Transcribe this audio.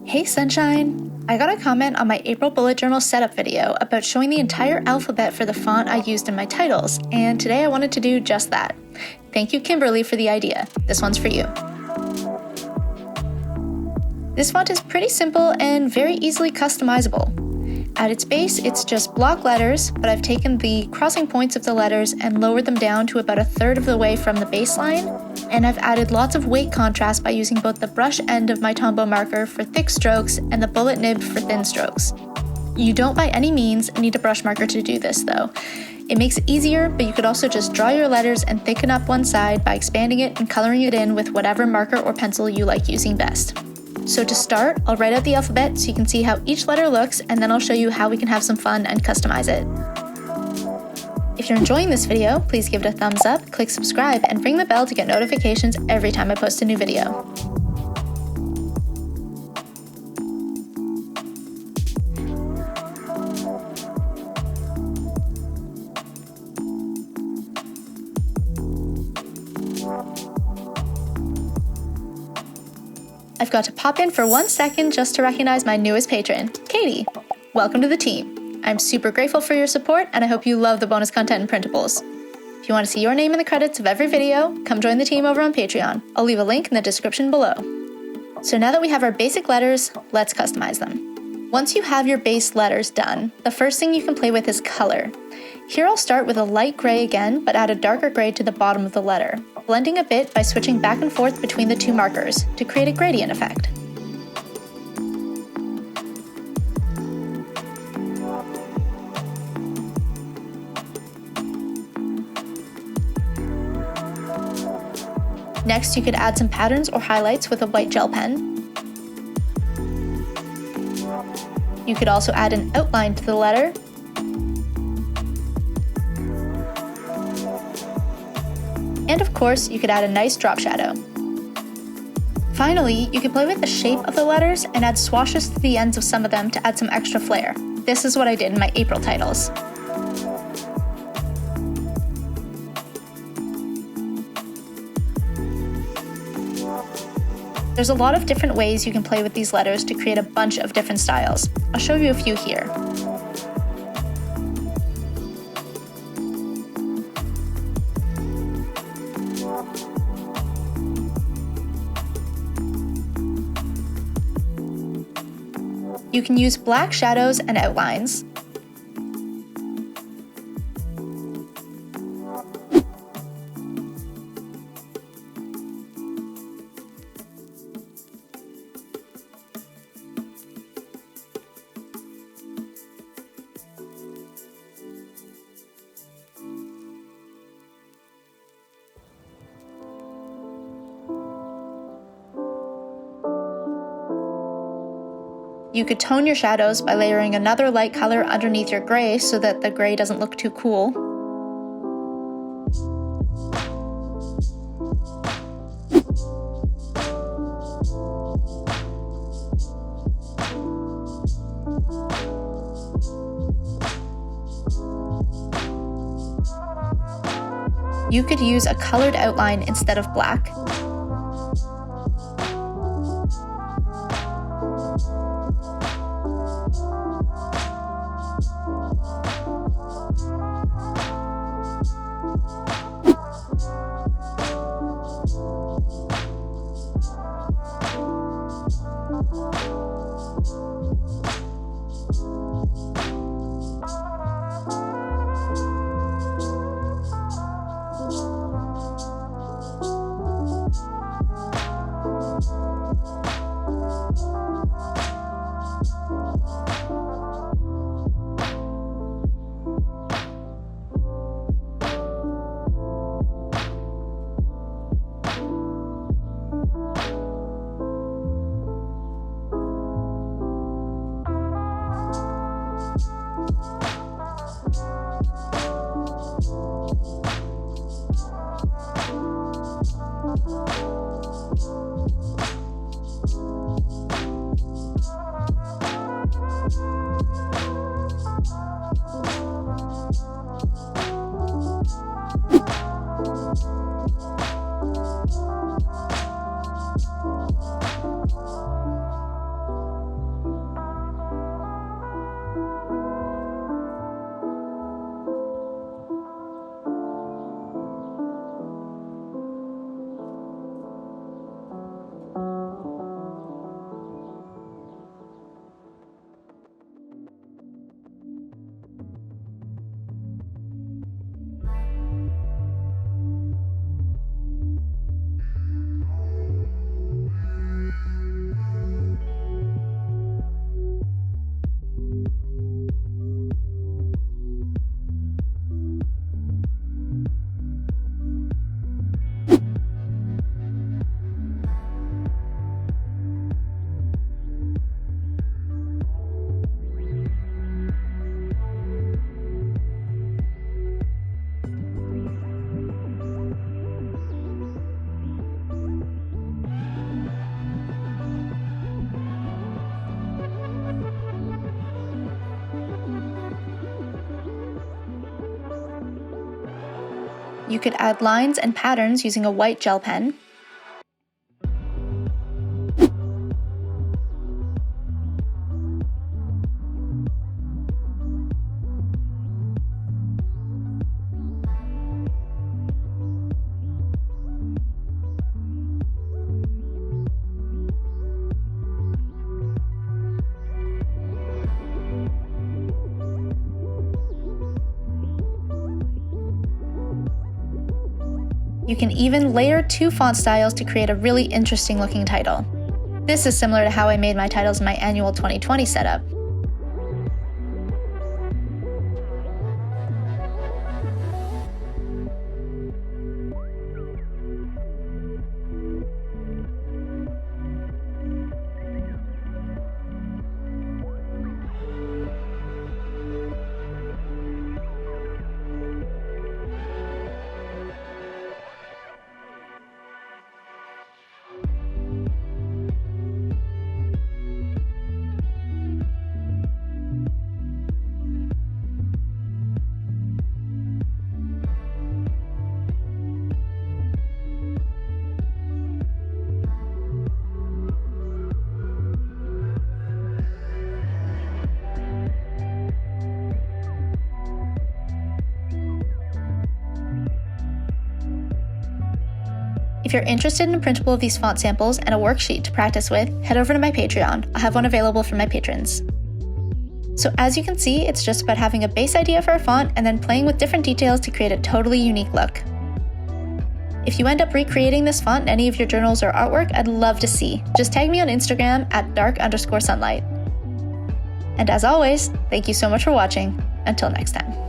Hey Sunshine! I got a comment on my April bullet journal setup video about showing the entire alphabet for the font I used in my titles, and today I wanted to do just that. Thank you, Kimberly, for the idea. This one's for you. This font is pretty simple and very easily customizable. At its base, it's just block letters, but I've taken the crossing points of the letters and lowered them down to about a third of the way from the baseline, and I've added lots of weight contrast by using both the brush end of my Tombow marker for thick strokes and the bullet nib for thin strokes. You don't by any means need a brush marker to do this though. It makes it easier, but you could also just draw your letters and thicken up one side by expanding it and coloring it in with whatever marker or pencil you like using best. So to start, I'll write out the alphabet so you can see how each letter looks, and then I'll show you how we can have some fun and customize it. If you're enjoying this video, please give it a thumbs up, click subscribe, and ring the bell to get notifications every time I post a new video. I've got to pop in for 1 second just to recognize my newest patron, Cady. Welcome to the team. I'm super grateful for your support, and I hope you love the bonus content and printables. If you want to see your name in the credits of every video, come join the team over on Patreon. I'll leave a link in the description below. So now that we have our basic letters, let's customize them. Once you have your base letters done, the first thing you can play with is color. Here I'll start with a light gray again, but add a darker gray to the bottom of the letter, blending a bit by switching back and forth between the two markers to create a gradient effect. Next, you could add some patterns or highlights with a white gel pen. You could also add an outline to the letter. And of course, you could add a nice drop shadow. Finally, you could play with the shape of the letters and add swashes to the ends of some of them to add some extra flair. This is what I did in my April titles. There's a lot of different ways you can play with these letters to create a bunch of different styles. I'll show you a few here. You can use black shadows and outlines. You could tone your shadows by layering another light color underneath your gray so that the gray doesn't look too cool. You could use a colored outline instead of black. You could add lines and patterns using a white gel pen. You can even layer 2 font styles to create a really interesting looking title. This is similar to how I made my titles in my annual 2020 setup. If you're interested in a printable of these font samples and a worksheet to practice with, head over to my Patreon. I'll have one available for my patrons. So as you can see, it's just about having a base idea for a font and then playing with different details to create a totally unique look. If you end up recreating this font in any of your journals or artwork, I'd love to see. Just tag me on Instagram at @dark_sunlight. And as always, thank you so much for watching. Until next time.